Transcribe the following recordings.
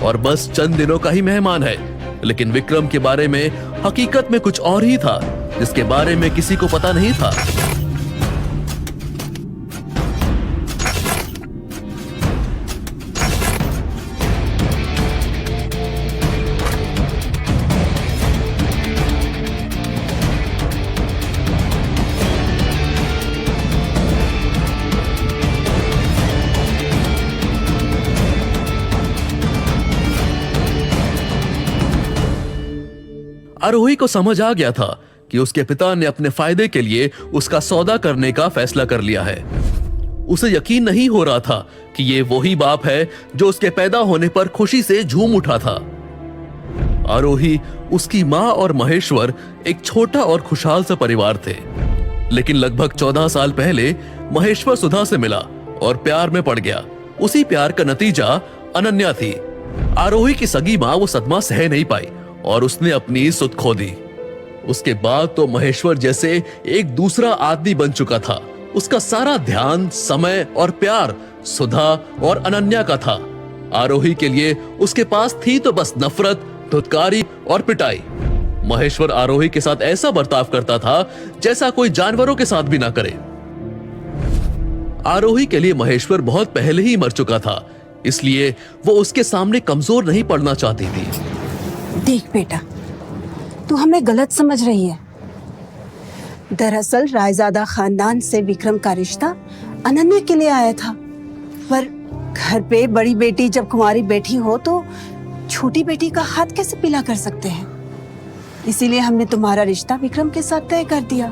और बस चंद दिनों का ही मेहमान है। लेकिन विक्रम के बारे में हकीकत में कुछ और ही था, जिसके बारे में किसी को पता नहीं था। आरोही को समझ आ गया था कि उसके पिता ने अपने फायदे के लिए उसका सौदा करने का फैसला कर लिया है। उसे यकीन नहीं हो रहा था कि ये वही बाप है जो उसके पैदा होने पर खुशी से झूम उठा था। आरोही, उसकी मां और महेश्वर एक छोटा और खुशहाल सा परिवार थे। लेकिन लगभग 14 साल पहले महेश्वर सुधा से मिला और प्यार में पड़ गया। उसी प्यार का नतीजा अनन्या थी। आरोही की सगी मां वो सदमा सह नहीं पाई और उसने अपनी सुध खो दी। उसके बाद तो महेश्वर जैसे एक दूसरा आदमी बन चुका था। उसका सारा ध्यान, समय और प्यार सुधा और अनन्या का था। आरोही के लिए उसके पास थी तो बस नफरत, धुतकारी और पिटाई। महेश्वर आरोही के साथ ऐसा बर्ताव करता था जैसा कोई जानवरों के साथ भी ना करे। आरोही के लिए महेश्वर बहुत पहले ही मर चुका था, इसलिए वो उसके सामने कमजोर नहीं पड़ना चाहती थी। देख बेटा, तू हमें गलत समझ रही है। दरअसल रायजादा खानदान से विक्रम का रिश्ता अनन्या के लिए आया था, पर घर पे बड़ी बेटी जब कुंवारी बैठी हो तो छोटी बेटी का हाथ कैसे पीला कर सकते हैं। इसीलिए हमने तुम्हारा रिश्ता विक्रम के साथ तय कर दिया।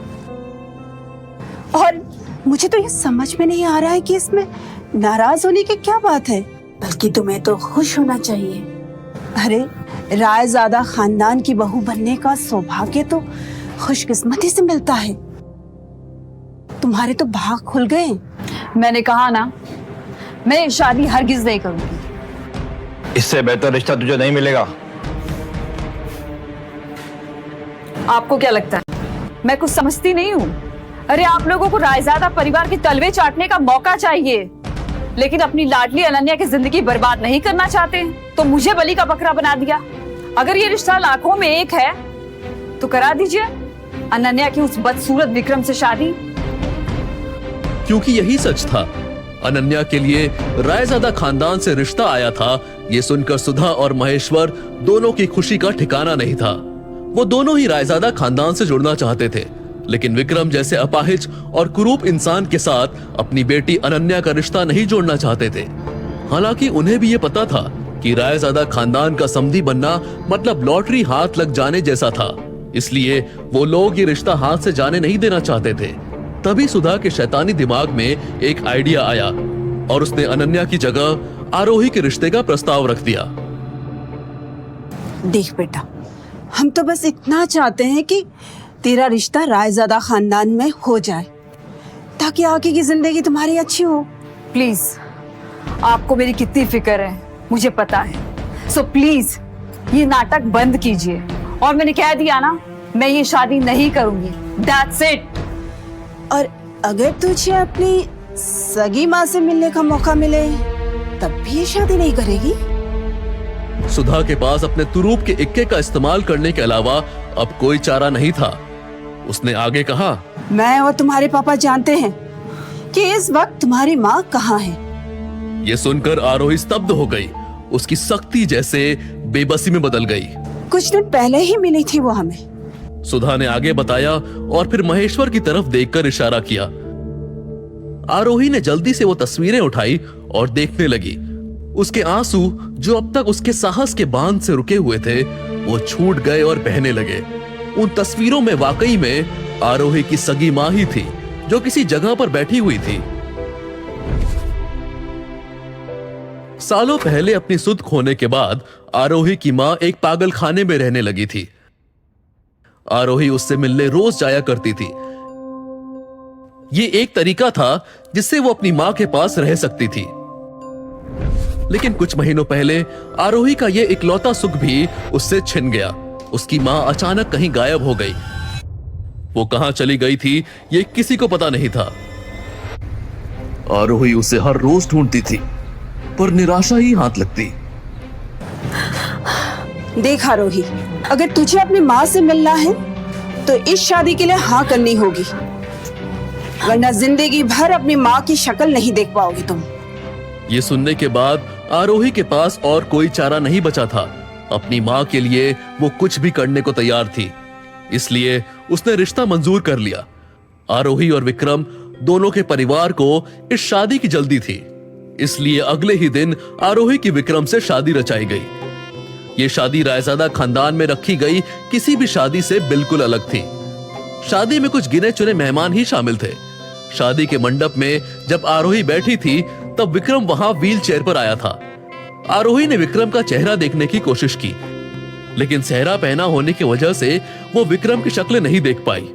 और मुझे तो ये समझ में नहीं आ रहा है कि इसमें नाराज होने की क्या बात है, बल्कि तुम्हें तो खुश होना चाहिए। अरे, रायजादा खानदान की बहू बनने का सौभाग्य तो खुशकिस्मती से मिलता है। तुम्हारे तो भाग खुल गए। मैंने कहा ना, मैं ये शादी हरगिज नहीं करूंगी। इससे बेहतर रिश्ता तुझे नहीं मिलेगा। आपको क्या लगता है मैं कुछ समझती नहीं हूँ? अरे, आप लोगों को रायजादा परिवार के तलवे चाटने का मौका चाहिए, लेकिन अपनी लाडली अनन्या की जिंदगी बर्बाद नहीं करना चाहते, तो मुझे बलि का बकरा बना दिया। अगर ये रिश्ता लाखों में एक है तो करा दीजिए अनन्या की उस बदसूरत विक्रम से शादी। क्योंकि यही सच था। अनन्या के लिए रायजादा खानदान से रिश्ता आया था। ये सुनकर सुधा और महेश्वर दोनों की खुशी का ठिकाना नहीं था। वो दोनों ही रायजादा खानदान से जुड़ना चाहते थे, लेकिन विक्रम जैसे अपाहिज और कुरूप इंसान के साथ अपनी बेटी अनन्या का रिश्ता नहीं जोड़ना चाहते थे। हालांकि उन्हें भी ये पता था कि रायजादा खानदान का समधी बनना मतलब लॉटरी हाथ लग जाने जैसा था, इसलिए वो लोग ये रिश्ता हाथ से जाने नहीं देना चाहते थे। तभी सुधा के शैतानी दिमाग में एक आइडिया आया और उसने अनन्या की जगह आरोही के रिश्ते का प्रस्ताव रख दिया। देख बेटा, हम तो बस इतना चाहते हैं कि तेरा रिश्ता रायजादा खानदान में हो जाए, ताकि आगे की जिंदगी तुम्हारी अच्छी हो। प्लीज, आपको मेरी कितनी फिक्र है मुझे पता है। सो प्लीज ये नाटक बंद कीजिए। और मैंने कह दिया ना, मैं ये शादी नहीं करूंगी। That's it। और अगर तुझे अपनी सगी माँ से मिलने का मौका मिले तब भी ये शादी नहीं करेगी? सुधा के पास अपने तुरूप के इक्के का इस्तेमाल करने के अलावा अब कोई चारा नहीं था। उसने आगे कहा, मैं और तुम्हारे पापा जानते हैं कि इस वक्त तुम्हारी माँ कहाँ है। ये सुनकर आरोही स्तब्ध हो गई। उसकी सख्ती जैसे बेबसी में बदल गई। कुछ दिन पहले ही मिली थी वो हमें। सुधा ने आगे बताया और फिर महेश्वर की तरफ देखकर इशारा किया। आरोही ने जल्दी से वो तस्वीरें उठाई और देखने लगी। उसके आंसू, जो अब तक उसके साहस के बांध से रुके हुए थे, वो छूट गए और बहने लगे। उन तस्वीरों में वाकई में आरोही की सगी मां ही थी, जो किसी जगह पर बैठी हुई थी। सालों पहले अपनी सुध खोने के बाद आरोही की मां एक पागल खाने में रहने लगी थी। आरोही उससे मिलने रोज जाया करती थी। ये एक तरीका था जिससे वो अपनी मां के पास रह सकती थी। लेकिन कुछ महीनों पहले आरोही का ये इकलौता सुख भी उससे छिन गया। उसकी मां अचानक कहीं गायब हो गई। वो कहां चली गई थी ये किसी को पता नहीं था। आरोही उसे हर रोज ढूंढती थी, पर निराशा ही हाथ लगती। देख आरोही, अगर तुझे अपनी माँ से मिलना है तो इस शादी के लिए हाँ करनी होगी, वरना जिंदगी भर अपनी माँ की शक्ल नहीं देख पाओगी तुम। ये सुनने के बाद आरोही के पास और कोई चारा नहीं बचा था। अपनी माँ के लिए वो कुछ भी करने को तैयार थी, इसलिए उसने रिश्ता मंजूर कर लिया। आरोही और विक्रम दोनों के परिवार को इस शादी की जल्दी थी, इसलिए अगले ही दिन आरोही की विक्रम से शादी रचाई गई। ये शादी रायजादा खानदान में रखी गई किसी भी शादी से बिल्कुल अलग थी। शादी में कुछ गिने चुने मेहमान ही शामिल थे। शादी के मंडप में जब आरोही बैठी थी तब विक्रम वहां व्हील चेयर पर आया था। आरोही ने विक्रम का चेहरा देखने की कोशिश की, लेकिन सेहरा पहना होने की वजह से वो विक्रम की शक्ल नहीं देख पाई।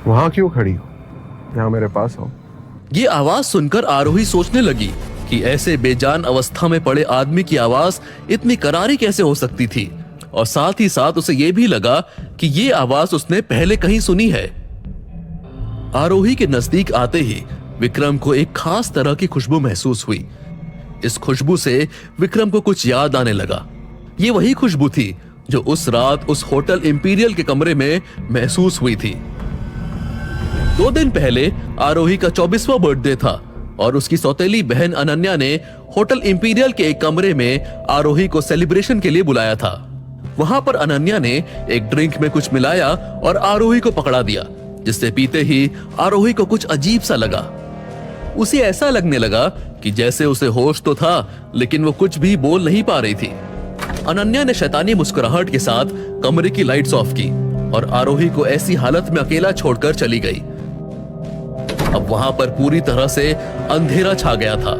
वहां क्यों खड़ी हो? यहाँ मेरे पास आओ। ये आवाज सुनकर आरोही सोचने लगी कि ऐसे बेजान अवस्था में पड़े आदमी की आवाज इतनी करारी कैसे हो सकती थी, और साथ ही साथ उसे यह भी लगा कि ये आवाज उसने पहले कहीं सुनी है। आरोही के नजदीक आते ही विक्रम को एक खास तरह की खुशबू महसूस हुई। इस खुशबू से विक्रम को कुछ याद आने लगा। ये वही खुशबू थी जो उस रात उस होटल इंपीरियल के कमरे में महसूस हुई थी। 2 दिन पहले आरोही का 24वां बर्थडे था और उसकी सौतेली बहन अनन्या ने होटल इंपीरियल के एक कमरे में आरोही को सेलिब्रेशन के लिए बुलाया था। वहां पर अनन्या ने एक ड्रिंक में कुछ मिलाया और आरोही को पकड़ा दिया, जिससे पीते ही आरोही को कुछ अजीब सा लगा। उसे ऐसा लगने लगा कि जैसे उसे होश तो था, लेकिन वो कुछ भी बोल नहीं पा रही थी। अनन्या ने शैतानी मुस्कुराहट के साथ कमरे की लाइट्स ऑफ की और आरोही को ऐसी हालत में अकेला छोड़कर चली गई। अब वहां पर पूरी तरह से अंधेरा छा गया था।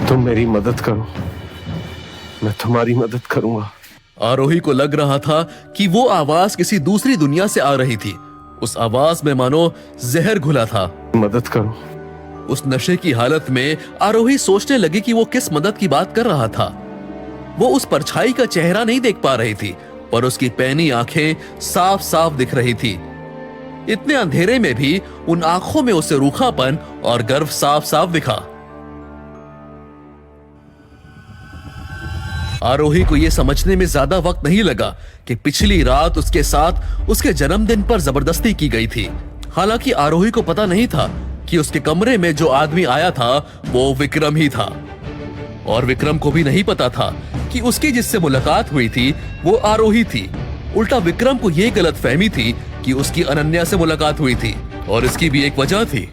तुम मेरी मदद करो, मैं तुम्हारी मदद करूंगा। आरोही को लग रहा था कि वो आवाज किसी दूसरी दुनिया से आ रही थी। उस आवाज में मानो जहर घुला था। मदद करो। उस नशे की हालत में आरोही सोचने लगी कि वो किस मदद की बात कर रहा था। वो उस परछाई का चेहरा नहीं देख पा रही थी, पर उसकी पैनी आंखें साफ साफ दिख रही थी। इतने अंधेरे में भी उन आंखों में उसे रूखापन और गर्व साफ साफ दिखा। आरोही को यह समझने में ज्यादा वक्त नहीं लगा कि पिछली रात उसके साथ उसके जन्मदिन पर जबरदस्ती की गई थी। हालांकि आरोही को पता नहीं था कि उसके कमरे में जो आदमी आया था वो विक्रम ही था, और विक्रम को भी नहीं पता था कि उसकी जिससे मुलाकात हुई थी वो आरोही थी। उल्टा विक्रम को यह गलतफहमी थी कि उसकी अनन्या से मुलाकात हुई थी, और इसकी भी एक वजह थी।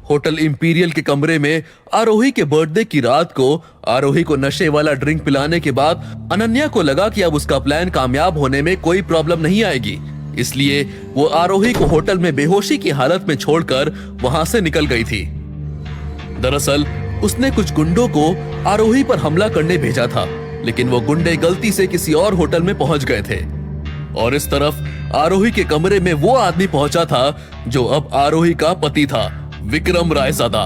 होटल इंपीरियल के कमरे में आरोही के बर्थडे की रात को आरोही को नशे वाला ड्रिंक पिलाने के बाद अनन्या को लगा कि अब उसका प्लान कामयाब होने में कोई प्रॉब्लम नहीं आएगी, इसलिए वो आरोही को होटल में बेहोशी की हालत में छोड़कर वहां से निकल गई थी। दरअसल उसने कुछ गुंडों को आरोही पर हमला करने भेजा था, लेकिन वो गुंडे गलती से किसी और होटल में पहुंच गए थे, और इस तरफ आरोही के कमरे में वो आदमी पहुंचा था जो अब आरोही का पति था, विक्रम रायजादा।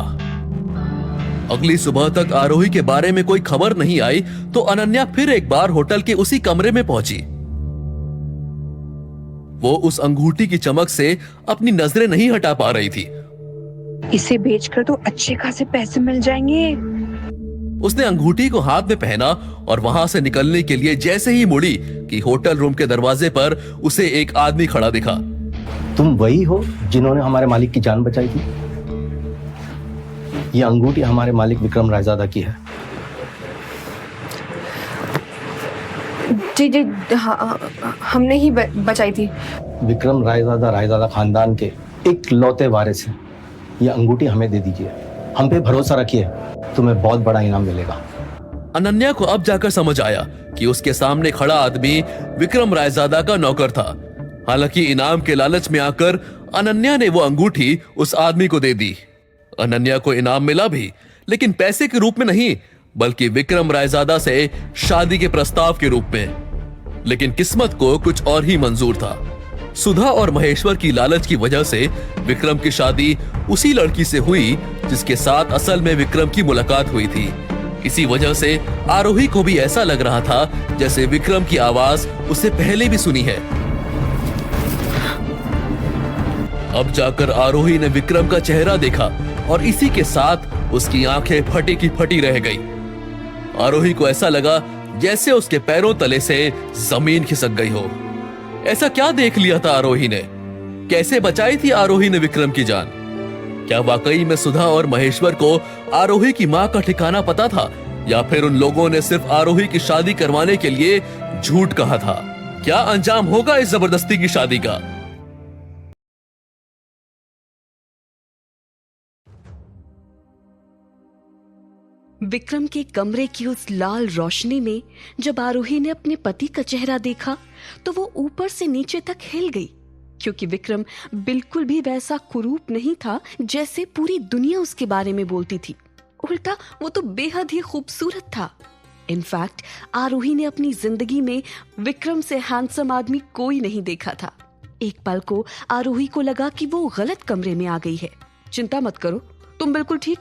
अगली सुबह तक आरोही के बारे में कोई खबर नहीं आई तो अनन्या फिर एक बार होटल के उसी कमरे में पहुंची। वो उस अंगूठी की चमक से अपनी नजरें नहीं हटा पा रही थी। इसे बेचकर तो अच्छे खासे पैसे मिल जाएंगे। उसने अंगूठी को हाथ में पहना और वहां से निकलने के लिए जैसे ही मुड़ी कि होटल रूम के दरवाजे पर उसे एक आदमी खड़ा दिखा। तुम वही हो जिन्होंने हमारे मालिक की जान बचाई थी? ये अंगूठी हमारे मालिक विक्रम रायजादा की है। जी जी हमने ही बचाई थी। विक्रम रायजादा खानदान के एक लौते वारिस हैं। ये अंगूठी हमें दे दीजिए, हम पे भरोसा रखिए, तुम्हें बहुत बड़ा इनाम मिलेगा। अनन्या को अब जाकर समझ आया कि उसके सामने खड़ा आदमी विक्रम रायजादा का नौकर था। हालांकि इनाम के लालच में आकर अनन्या ने वो अंगूठी उस आदमी को दे दी। अनन्या को इनाम मिला भी, लेकिन पैसे के रूप में नहीं, बल्कि विक्रम रायजादा से शादी के प्रस्ताव के रूप में। लेकिन किस्मत को कुछ और ही मंजूर था। सुधा और महेश्वर की लालच की वजह से विक्रम की शादी उसी लड़की से हुई जिसके साथ असल में विक्रम की मुलाकात हुई थी। इसी वजह से आरोही को भी ऐसा लग रहा था जैसे विक्रम की आवाज उससे पहले भी सुनी है। अब जाकर आरोही ने विक्रम का चेहरा देखा और इसी के साथ उसकी आंखें फटी की फटी रह गई। आरोही को ऐसा लगा जैसे उसके पैरों तले से जमीन खिसक गई हो। ऐसा क्या देख लिया था आरोही ने? कैसे बचाई थी आरोही ने विक्रम की जान? क्या वाकई में सुधा और महेश्वर को आरोही की मां का ठिकाना पता था, या फिर उन लोगों ने सिर्फ आरोही की शादी करवाने के लिए झूठ कहा था? क्या अंजाम होगा इस जबरदस्ती की शादी का? विक्रम के कमरे की उस लाल रोशनी में जब आरोही ने अपने पति का चेहरा देखा तो वो ऊपर से नीचे तक हिल गई, क्योंकि विक्रम बिल्कुल भी वैसा कुरूप नहीं था जैसे पूरी दुनिया उसके बारे में बोलती थी। उल्टा वो तो बेहद ही खूबसूरत था। इनफैक्ट आरोही ने अपनी जिंदगी में विक्रम से हैंडसम आदमी कोई नहीं देखा था। एक पल को आरोही को लगा कि वो गलत कमरे में आ गई है। चिंता मत करो, तुम बिल्कुल ठीक